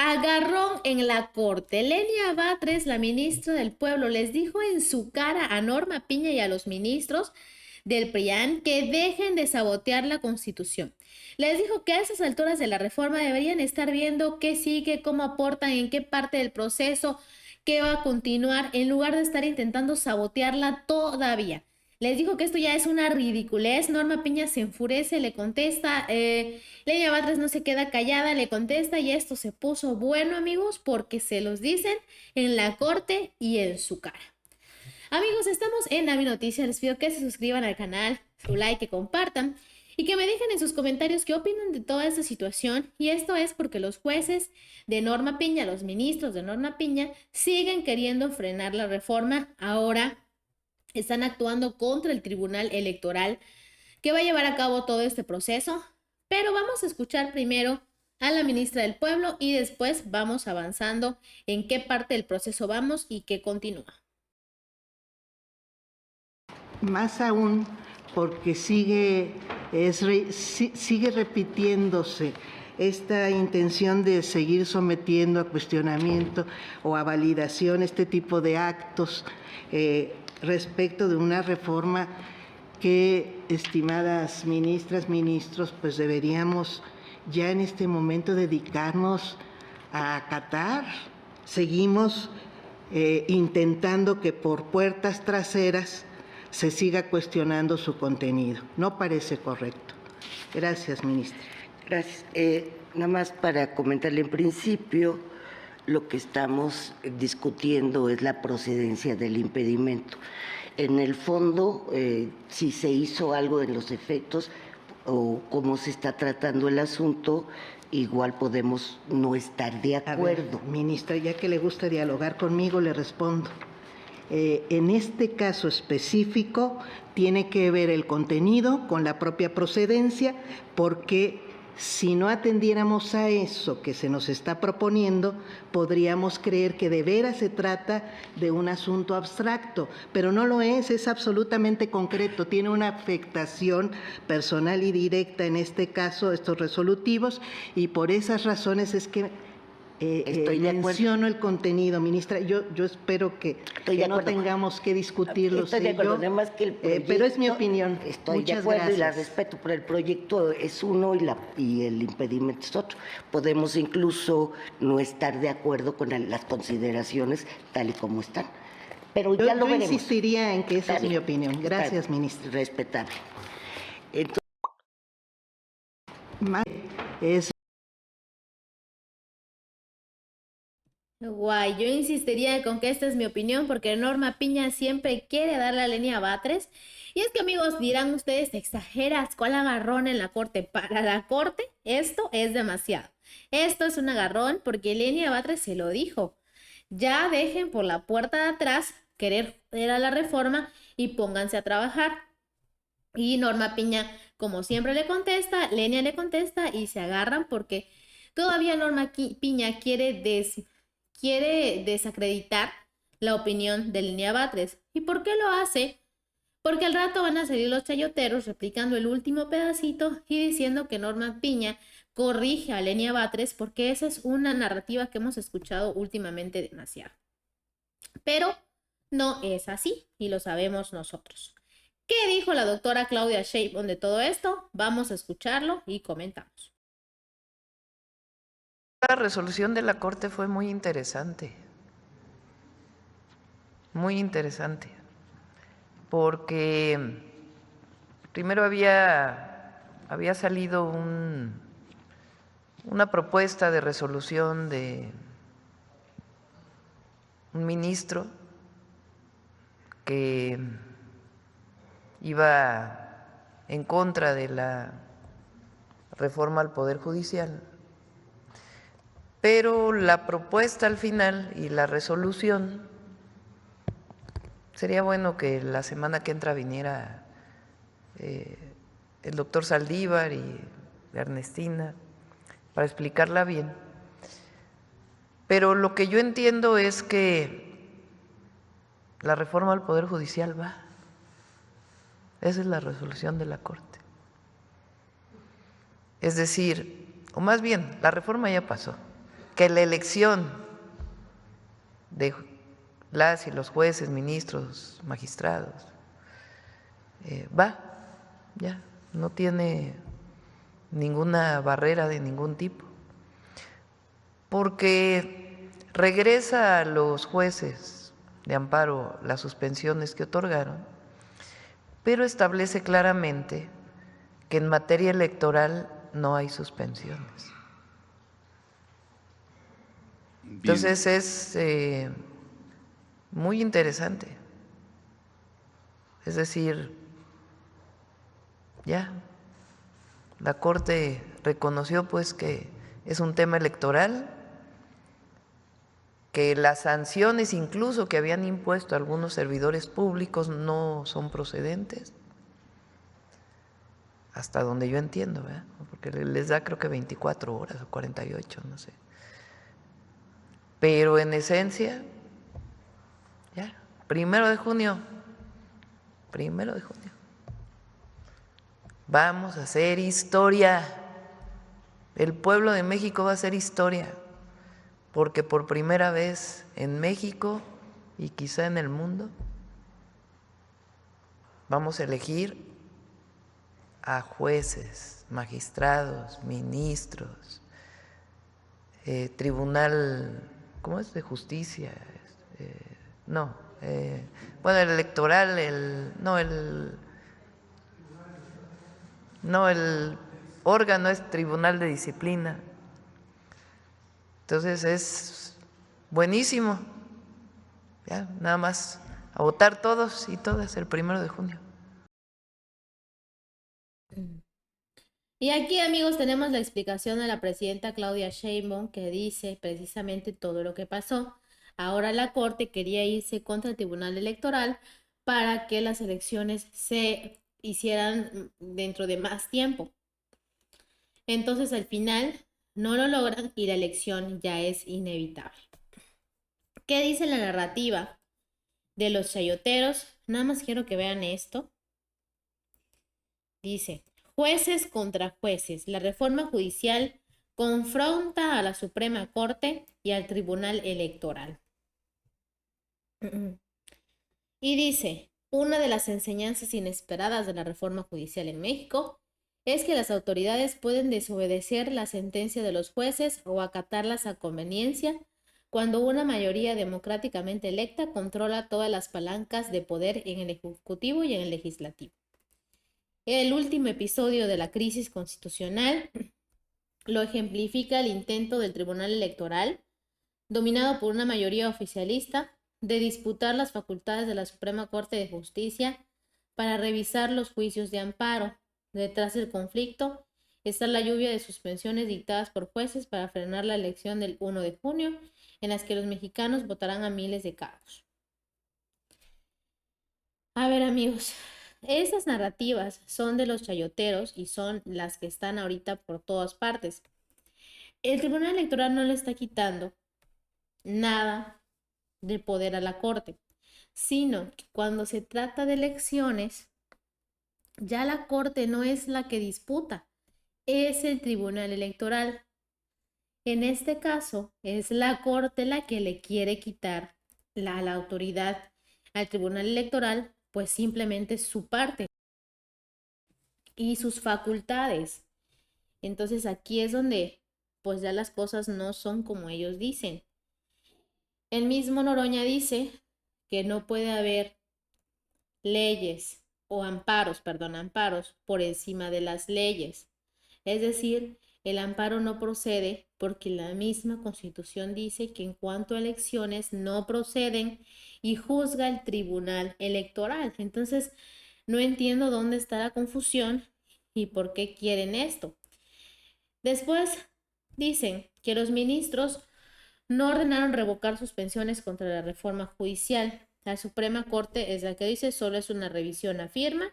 Agarrón en la corte. Lenia Batres, la ministra del Pueblo, les dijo en su cara a Norma Piña y a los ministros del PRIAN que dejen de sabotear la Constitución. Les dijo que a esas alturas de la reforma deberían estar viendo qué sigue, cómo aportan, en qué parte del proceso, qué va a continuar, en lugar de estar intentando sabotearla todavía. Les dijo que esto ya es una ridiculez. Norma Piña se enfurece, le contesta, Lenia Batres no se queda callada, le contesta y esto se puso bueno, amigos, porque se los dicen en la corte y en su cara. Amigos, estamos en Navi Noticias. Les pido que se suscriban al canal, su like, que compartan y que me dejen en sus comentarios qué opinan de toda esta situación. Y esto es porque los jueces de Norma Piña, los ministros de Norma Piña, siguen queriendo frenar la reforma. Ahora están actuando contra el Tribunal Electoral que va a llevar a cabo todo este proceso. Pero vamos a escuchar primero a la ministra del Pueblo y después vamos avanzando en qué parte del proceso vamos y qué continúa. Más aún porque sigue repitiéndose esta intención de seguir sometiendo a cuestionamiento o a validación este tipo de actos respecto de una reforma que, estimadas ministras, ministros, pues deberíamos ya en este momento dedicarnos a acatar. Seguimos intentando que por puertas traseras se siga cuestionando su contenido. No parece correcto. Gracias, ministra. Gracias. Nada más para comentarle en principio, lo que estamos discutiendo es la procedencia del impedimento. En el fondo, si se hizo algo en los efectos o cómo se está tratando el asunto, igual podemos no estar de acuerdo. A ver, ministra, ya que le gusta dialogar conmigo, le respondo. En este caso específico tiene que ver el contenido con la propia procedencia, porque si no atendiéramos a eso que se nos está proponiendo, podríamos creer que de veras se trata de un asunto abstracto, pero no lo es absolutamente concreto, tiene una afectación personal y directa en este caso, estos resolutivos, y por esas razones es que menciono el contenido, ministra. Yo espero que no tengamos que discutirlo. Estoy de acuerdo, además que el proyecto, pero es mi opinión. Estoy Muchas de acuerdo gracias. Y la respeto, pero el proyecto es uno y el impedimento es otro. Podemos incluso no estar de acuerdo con las consideraciones tal y como están. Pero ya lo veremos. Yo insistiría en que esa es mi opinión. Gracias, ministra. Respetable. Entonces, Guay, yo insistiría con que esta es mi opinión porque Norma Piña siempre quiere dar la línea a Batres. Y es que, amigos, dirán ustedes, exageras, ¿cuál agarrón en la corte? Para la corte, esto es demasiado. Esto es un agarrón porque Lenia Batres se lo dijo. Ya dejen por la puerta de atrás querer ir a la reforma y pónganse a trabajar. Y Norma Piña, como siempre, le contesta, Lenia le contesta y se agarran porque todavía Norma Piña quiere desacreditar la opinión de Lenia Batres. ¿Y por qué lo hace? Porque al rato van a salir los chayoteros replicando el último pedacito y diciendo que Norma Piña corrige a Lenia Batres, porque esa es una narrativa que hemos escuchado últimamente demasiado. Pero no es así y lo sabemos nosotros. ¿Qué dijo la doctora Claudia Sheinbaum de todo esto? Vamos a escucharlo y comentamos. La resolución de la Corte fue muy interesante, porque primero había salido una propuesta de resolución de un ministro que iba en contra de la reforma al Poder Judicial. Pero la propuesta al final y la resolución, sería bueno que la semana que entra viniera el doctor Saldívar y Ernestina para explicarla bien. Pero lo que yo entiendo es que la reforma al Poder Judicial va. Esa es la resolución de la Corte. Es decir, o más bien, la reforma ya pasó. que la elección de las y los jueces, ministros, magistrados, ya, no tiene ninguna barrera de ningún tipo, porque regresa a los jueces de amparo las suspensiones que otorgaron, pero establece claramente que en materia electoral no hay suspensiones. Bien. Entonces es muy interesante. Es decir, ya la Corte reconoció pues que es un tema electoral, que las sanciones incluso que habían impuesto algunos servidores públicos no son procedentes, hasta donde yo entiendo, ¿verdad? Porque les da creo que 24 horas o 48, no sé. Pero en esencia, ya, 1 de junio, vamos a hacer historia. El pueblo de México va a hacer historia, porque por primera vez en México y quizá en el mundo vamos a elegir a jueces, magistrados, ministros, tribunal, ¿cómo es? De justicia, bueno, el electoral, el órgano es tribunal de disciplina. Entonces es buenísimo, ya, nada más a votar todos y todas el 1 de junio. Y aquí, amigos, tenemos la explicación de la presidenta Claudia Sheinbaum, que dice precisamente todo lo que pasó. Ahora la Corte quería irse contra el Tribunal Electoral para que las elecciones se hicieran dentro de más tiempo. Entonces, al final, no lo logran y la elección ya es inevitable. ¿Qué dice la narrativa de los chayoteros? Nada más quiero que vean esto. Dice: jueces contra jueces. La reforma judicial confronta a la Suprema Corte y al Tribunal Electoral. Y dice: una de las enseñanzas inesperadas de la reforma judicial en México es que las autoridades pueden desobedecer la sentencia de los jueces o acatarlas a conveniencia cuando una mayoría democráticamente electa controla todas las palancas de poder en el Ejecutivo y en el Legislativo. El último episodio de la crisis constitucional lo ejemplifica el intento del Tribunal Electoral, dominado por una mayoría oficialista, de disputar las facultades de la Suprema Corte de Justicia para revisar los juicios de amparo. Detrás del conflicto está la lluvia de suspensiones dictadas por jueces para frenar la elección del 1 de junio, en las que los mexicanos votarán a miles de cargos. A ver, amigos, esas narrativas son de los chayoteros y son las que están ahorita por todas partes. El Tribunal Electoral no le está quitando nada de poder a la Corte, sino que cuando se trata de elecciones, ya la Corte no es la que disputa, es el Tribunal Electoral. En este caso, es la Corte la que le quiere quitar la autoridad al Tribunal Electoral, pues simplemente su parte y sus facultades. Entonces aquí es donde pues ya las cosas no son como ellos dicen. El mismo Noroña dice que no puede haber leyes o amparos por encima de las leyes. Es decir, el amparo no procede porque la misma Constitución dice que en cuanto a elecciones no proceden y juzga el Tribunal Electoral. Entonces, no entiendo dónde está la confusión y por qué quieren esto. Después dicen que los ministros no ordenaron revocar suspensiones contra la reforma judicial. La Suprema Corte es la que dice solo es una revisión, afirma,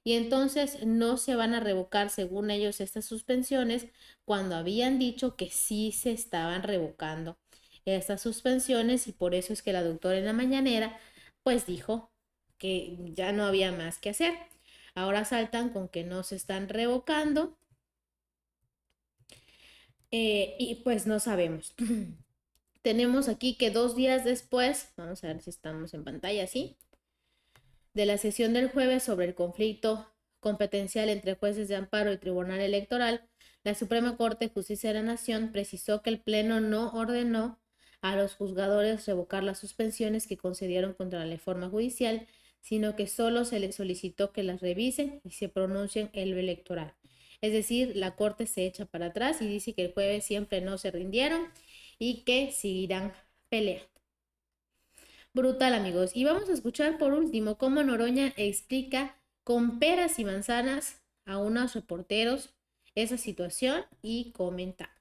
y entonces no se van a revocar, según ellos, estas suspensiones, cuando habían dicho que sí se estaban revocando estas suspensiones, y por eso es que la doctora en la mañanera pues dijo que ya no había más que hacer. Ahora saltan con que no se están revocando. y pues no sabemos. Tenemos aquí que 2 días después, vamos a ver si estamos en pantalla, ¿sí? De la sesión del jueves sobre el conflicto competencial entre jueces de amparo y Tribunal Electoral, la Suprema Corte de Justicia de la Nación precisó que el Pleno no ordenó a los juzgadores revocar las suspensiones que concedieron contra la reforma judicial, sino que solo se les solicitó que las revisen y se pronuncien en lo electoral. Es decir, la Corte se echa para atrás y dice que el jueves siempre no se rindieron y que seguirán peleando. Brutal, amigos. Y vamos a escuchar por último cómo Noroña explica con peras y manzanas a unos reporteros esa situación y comentamos.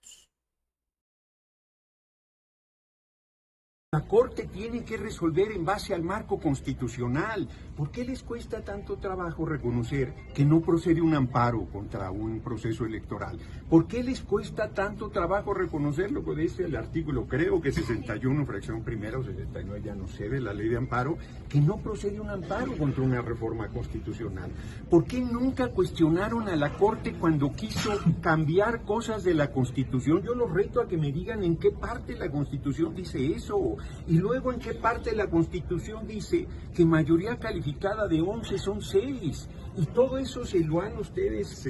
La Corte tiene que resolver en base al marco constitucional. ¿Por qué les cuesta tanto trabajo reconocer que no procede un amparo contra un proceso electoral? ¿Por qué les cuesta tanto trabajo reconocer lo que dice el artículo, creo que 61, fracción primera o 69, ya no sé, de la ley de amparo, que no procede un amparo contra una reforma constitucional? ¿Por qué nunca cuestionaron a la Corte cuando quiso cambiar cosas de la Constitución? Yo los reto a que me digan en qué parte de la Constitución dice eso. Y luego en qué parte de la Constitución dice que mayoría calificada de 11 son 6. Y todo eso se lo han ustedes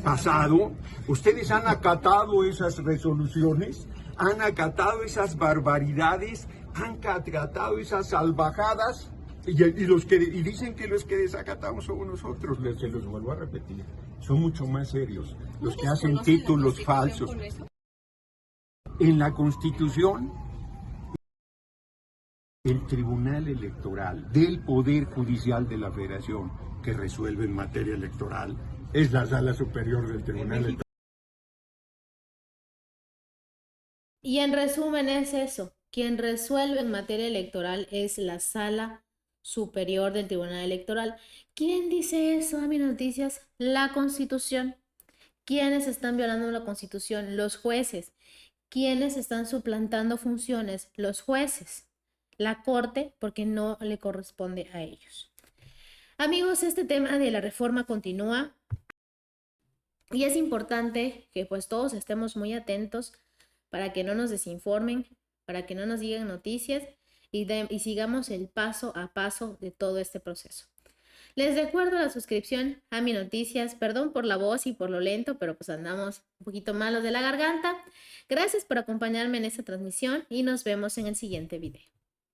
pasado. Ustedes han acatado esas resoluciones, han acatado esas barbaridades, han acatado esas salvajadas. Y dicen que los que desacatamos somos nosotros. Se los vuelvo a repetir. Son mucho más serios los que hacen títulos falsos. En la Constitución, el Tribunal Electoral del Poder Judicial de la Federación, que resuelve en materia electoral, es la sala superior del Tribunal Electoral. Y en resumen es eso, quien resuelve en materia electoral es la sala superior del Tribunal Electoral. ¿Quién dice eso a mis noticias? La Constitución. ¿Quiénes están violando la Constitución? Los jueces. ¿Quiénes están suplantando funciones? Los jueces. La Corte, porque no le corresponde a ellos. Amigos, este tema de la reforma continúa y es importante que pues todos estemos muy atentos para que no nos desinformen, para que no nos digan noticias y sigamos el paso a paso de todo este proceso. Les recuerdo la suscripción a Mi Noticias. Perdón por la voz y por lo lento, pero pues andamos un poquito malos de la garganta. Gracias por acompañarme en esta transmisión y nos vemos en el siguiente video.